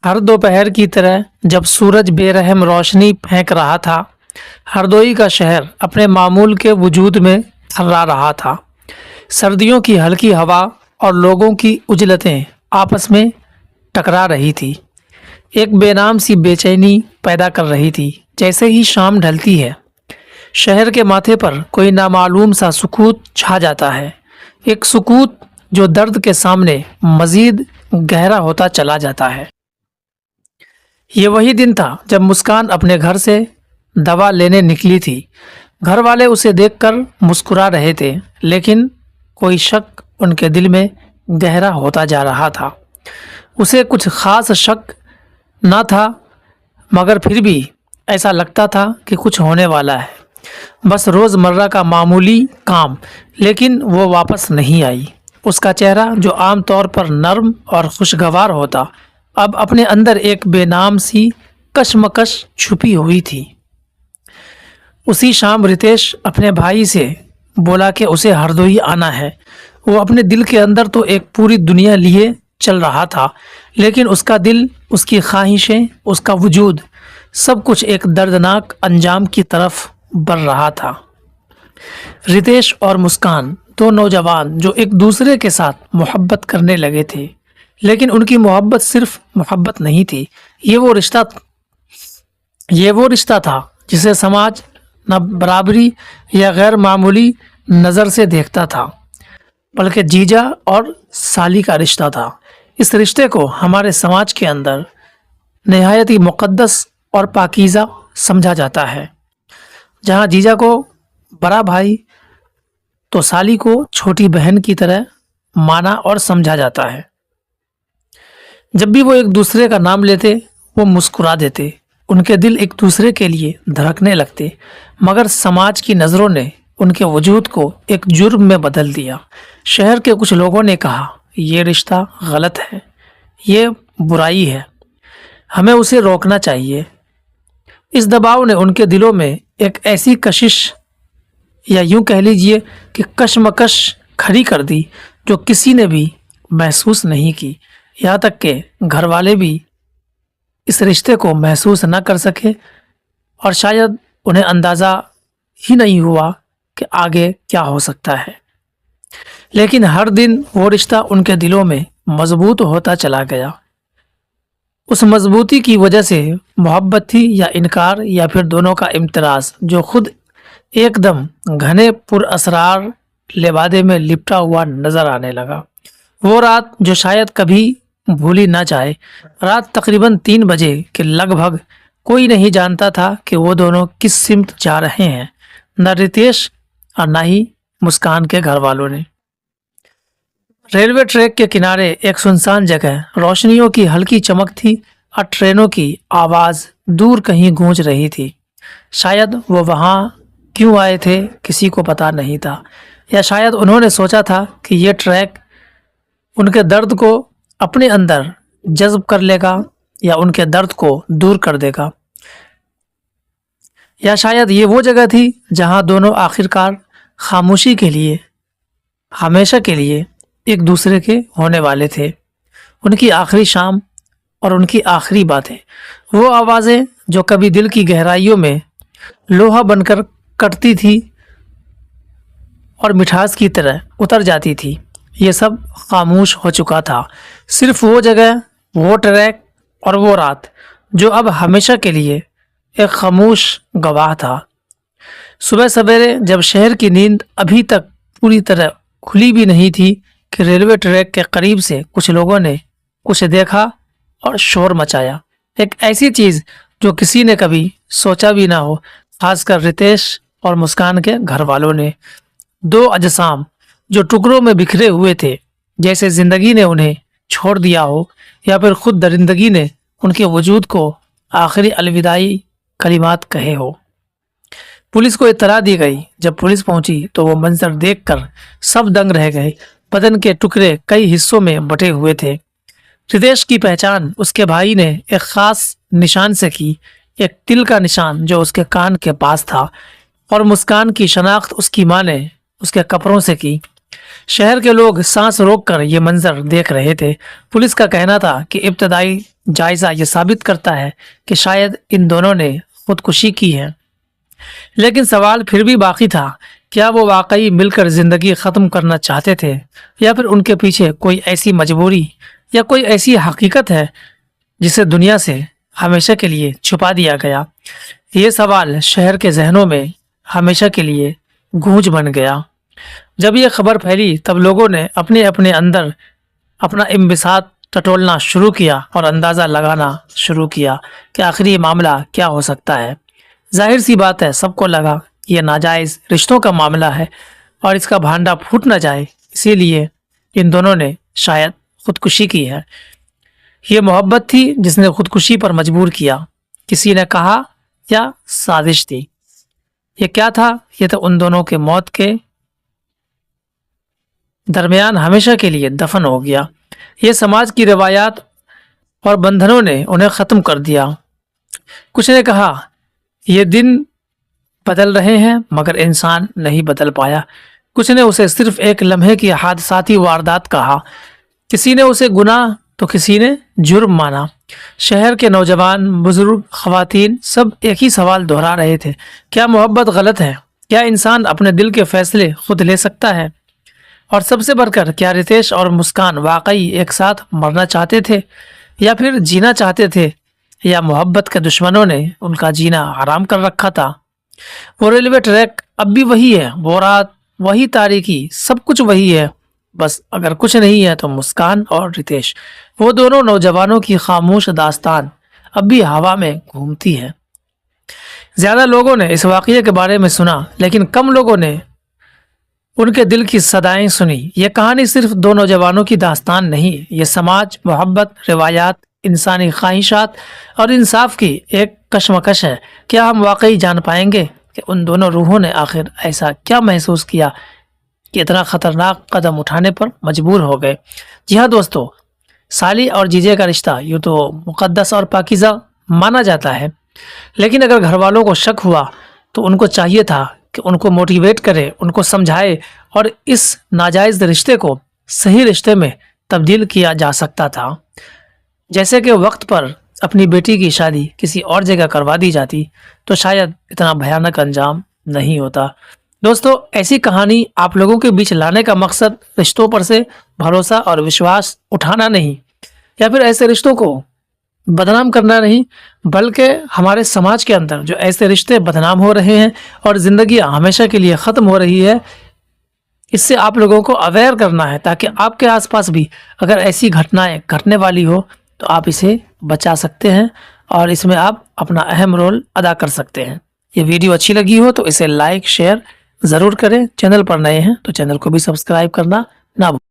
ہر دوپہر کی طرح جب سورج بے رحم روشنی پھینک رہا تھا، ہردوئی کا شہر اپنے معمول کے وجود میں تھرا رہا تھا۔ سردیوں کی ہلکی ہوا اور لوگوں کی اجلتیں آپس میں ٹکرا رہی تھی، ایک بے نام سی بے چینی پیدا کر رہی تھی۔ جیسے ہی شام ڈھلتی ہے، شہر کے ماتھے پر کوئی نامعلوم سا سکوت چھا جاتا ہے، ایک سکوت جو درد کے سامنے مزید گہرا ہوتا چلا جاتا ہے۔ یہ وہی دن تھا جب مسکان اپنے گھر سے دوا لینے نکلی تھی۔ گھر والے اسے دیکھ کر مسکرا رہے تھے، لیکن کوئی شک ان کے دل میں گہرا ہوتا جا رہا تھا۔ اسے کچھ خاص شک نہ تھا، مگر پھر بھی ایسا لگتا تھا کہ کچھ ہونے والا ہے۔ بس روز مرہ کا معمولی کام، لیکن وہ واپس نہیں آئی۔ اس کا چہرہ جو عام طور پر نرم اور خوشگوار ہوتا، اب اپنے اندر ایک بے نام سی کشمکش چھپی ہوئی تھی۔ اسی شام رتیش اپنے بھائی سے بولا کہ اسے ہردوئی آنا ہے۔ وہ اپنے دل کے اندر تو ایک پوری دنیا لیے چل رہا تھا، لیکن اس کا دل، اس کی خواہشیں، اس کا وجود، سب کچھ ایک دردناک انجام کی طرف بڑھ رہا تھا۔ رتیش اور مسکان دو نوجوان جو ایک دوسرے کے ساتھ محبت کرنے لگے تھے، لیکن ان کی محبت صرف محبت نہیں تھی، یہ وہ رشتہ تھا جسے سماج نہ برابری یا غیر معمولی نظر سے دیکھتا تھا، بلکہ جیجا اور سالی کا رشتہ تھا۔ اس رشتے کو ہمارے سماج کے اندر نہایت ہی مقدس اور پاکیزہ سمجھا جاتا ہے، جہاں جیجا کو بڑا بھائی تو سالی کو چھوٹی بہن کی طرح مانا اور سمجھا جاتا ہے۔ جب بھی وہ ایک دوسرے کا نام لیتے، وہ مسکرا دیتے، ان کے دل ایک دوسرے کے لیے دھڑکنے لگتے، مگر سماج کی نظروں نے ان کے وجود کو ایک جرم میں بدل دیا۔ شہر کے کچھ لوگوں نے کہا، یہ رشتہ غلط ہے، یہ برائی ہے، ہمیں اسے روکنا چاہیے۔ اس دباؤ نے ان کے دلوں میں ایک ایسی کشش، یا یوں کہہ لیجئے کہ کشمکش کھڑی کر دی جو کسی نے بھی محسوس نہیں کی، یہاں تک کہ گھر والے بھی اس رشتے کو محسوس نہ کر سکے، اور شاید انہیں اندازہ ہی نہیں ہوا کہ آگے کیا ہو سکتا ہے۔ لیکن ہر دن وہ رشتہ ان کے دلوں میں مضبوط ہوتا چلا گیا۔ اس مضبوطی کی وجہ سے محبت تھی یا انکار یا پھر دونوں کا امتراض، جو خود ایک دم گھنے پر اسرار لبادے میں لپٹا ہوا نظر آنے لگا۔ وہ رات جو شاید کبھی بھولی نہ جائے، رات تقریباً 3 بجے کے لگ بھگ، کوئی نہیں جانتا تھا کہ وہ دونوں کس سمت جا رہے ہیں، نہ رتیش اور نہ ہی مسکان کے گھر والوں نے۔ ریلوے ٹریک کے کنارے ایک سنسان جگہ، روشنیوں کی ہلکی چمک تھی اور ٹرینوں کی آواز دور کہیں گونج رہی تھی۔ شاید وہ وہاں کیوں آئے تھے کسی کو پتہ نہیں تھا، یا شاید انہوں نے سوچا تھا کہ یہ ٹریک ان کے درد کو اپنے اندر جذب کر لے گا یا ان کے درد کو دور کر دے گا، یا شاید یہ وہ جگہ تھی جہاں دونوں آخرکار خاموشی کے لیے، ہمیشہ کے لیے ایک دوسرے کے ہونے والے تھے۔ ان کی آخری شام اور ان کی آخری باتیں، وہ آوازیں جو کبھی دل کی گہرائیوں میں لوہا بن کر کٹتی تھی اور مٹھاس کی طرح اتر جاتی تھی، یہ سب خاموش ہو چکا تھا۔ صرف وہ جگہ، وہ ٹریک اور وہ رات جو اب ہمیشہ کے لیے ایک خاموش گواہ تھا۔ صبح سویرے جب شہر کی نیند ابھی تک پوری طرح کھلی بھی نہیں تھی کہ ریلوے ٹریک کے قریب سے کچھ لوگوں نے کچھ دیکھا اور شور مچایا، ایک ایسی چیز جو کسی نے کبھی سوچا بھی نہ ہو، خاص کر رتیش اور مسکان کے گھر والوں نے۔ 2 اجسام جو ٹکڑوں میں بکھرے ہوئے تھے، جیسے زندگی نے انہیں چھوڑ دیا ہو یا پھر خود درندگی نے ان کے وجود کو آخری الوداعی کلمات کہے ہو۔ پولیس کو اطلاع دی گئی۔ جب پولیس پہنچی تو وہ منظر دیکھ کر سب دنگ رہ گئے۔ بدن کے ٹکڑے کئی حصوں میں بٹے ہوئے تھے۔ رتیش کی پہچان اس کے بھائی نے ایک خاص نشان سے کی، ایک تل کا نشان جو اس کے کان کے پاس تھا، اور مسکان کی شناخت اس کی ماں نے اس کے کپڑوں سے کی، شہر کے لوگ سانس روک کر یہ منظر دیکھ رہے تھے۔ پولیس کا کہنا تھا کہ ابتدائی جائزہ یہ ثابت کرتا ہے کہ شاید ان دونوں نے خودکشی کی ہے، لیکن سوال پھر بھی باقی تھا، کیا وہ واقعی مل کر زندگی ختم کرنا چاہتے تھے، یا پھر ان کے پیچھے کوئی ایسی مجبوری یا کوئی ایسی حقیقت ہے جسے دنیا سے ہمیشہ کے لیے چھپا دیا گیا؟ یہ سوال شہر کے ذہنوں میں ہمیشہ کے لیے گونج بن گیا۔ جب یہ خبر پھیلی تب لوگوں نے اپنے اپنے اندر اپنا انبساط ٹٹولنا شروع کیا اور اندازہ لگانا شروع کیا کہ آخر یہ معاملہ کیا ہو سکتا ہے۔ ظاہر سی بات ہے، سب کو لگا یہ ناجائز رشتوں کا معاملہ ہے اور اس کا بھانڈا پھوٹ نہ جائے، اسی لیے ان دونوں نے شاید خودکشی کی ہے۔ یہ محبت تھی جس نے خودکشی پر مجبور کیا، کسی نے کہا، یا سازش تھی؟ یہ کیا تھا؟ یہ تو ان دونوں کے موت کے درمیان ہمیشہ کے لیے دفن ہو گیا۔ یہ سماج کی روایات اور بندھنوں نے انہیں ختم کر دیا۔ کچھ نے کہا یہ دن بدل رہے ہیں مگر انسان نہیں بدل پایا۔ کچھ نے اسے صرف ایک لمحے کی حادثاتی واردات کہا، کسی نے اسے گناہ تو کسی نے جرم مانا۔ شہر کے نوجوان، بزرگ، خواتین سب ایک ہی سوال دہرا رہے تھے، کیا محبت غلط ہے؟ کیا انسان اپنے دل کے فیصلے خود لے سکتا ہے؟ اور سب سے بڑھ کر کیا رتیش اور مسکان واقعی ایک ساتھ مرنا چاہتے تھے یا پھر جینا چاہتے تھے، یا محبت کے دشمنوں نے ان کا جینا حرام کر رکھا تھا؟ وہ ریلوے ٹریک اب بھی وہی ہے، وہ رات، وہی تاریکی، سب کچھ وہی ہے، بس اگر کچھ نہیں ہے تو مسکان اور رتیش، وہ دونوں نوجوانوں کی خاموش داستان اب بھی ہوا میں گھومتی ہے۔ زیادہ لوگوں نے اس واقعے کے بارے میں سنا لیکن کم لوگوں نے ان کے دل کی صدائیں سنی۔ یہ کہانی صرف دو نوجوانوں کی داستان نہیں، یہ سماج، محبت، روایات، انسانی خواہشات اور انصاف کی ایک کشمکش ہے۔ کیا ہم واقعی جان پائیں گے کہ ان دونوں روحوں نے آخر ایسا کیا محسوس کیا کہ اتنا خطرناک قدم اٹھانے پر مجبور ہو گئے؟ جی ہاں دوستو، سالی اور جیجے کا رشتہ یوں تو مقدس اور پاکیزہ مانا جاتا ہے، لیکن اگر گھر والوں کو شک ہوا تو ان کو چاہیے تھا کہ ان کو موٹیویٹ کرے، ان کو سمجھائے اور اس ناجائز رشتے کو صحیح رشتے میں تبدیل کیا جا سکتا تھا۔ جیسے کہ وقت پر اپنی بیٹی کی شادی کسی اور جگہ کروا دی جاتی تو شاید اتنا بھیانک انجام نہیں ہوتا۔ دوستو، ایسی کہانی آپ لوگوں کے بیچ لانے کا مقصد رشتوں پر سے بھروسہ اور وشواس اٹھانا نہیں، یا پھر ایسے رشتوں کو بدنام کرنا نہیں، بلکہ ہمارے سماج کے اندر جو ایسے رشتے بدنام ہو رہے ہیں اور زندگیاں ہمیشہ کے لیے ختم ہو رہی ہے، اس سے آپ لوگوں کو اویئر کرنا ہے تاکہ آپ کے آس پاس بھی اگر ایسی گھٹنائیں گھٹنے والی ہو تو آپ اسے بچا سکتے ہیں اور اس میں آپ اپنا اہم رول ادا کر سکتے ہیں۔ یہ ویڈیو اچھی لگی ہو تو اسے لائک، شیئر ضرور کریں۔ چینل پر نئے ہیں تو چینل کو بھی سبسکرائب کرنا نہ بھولیں۔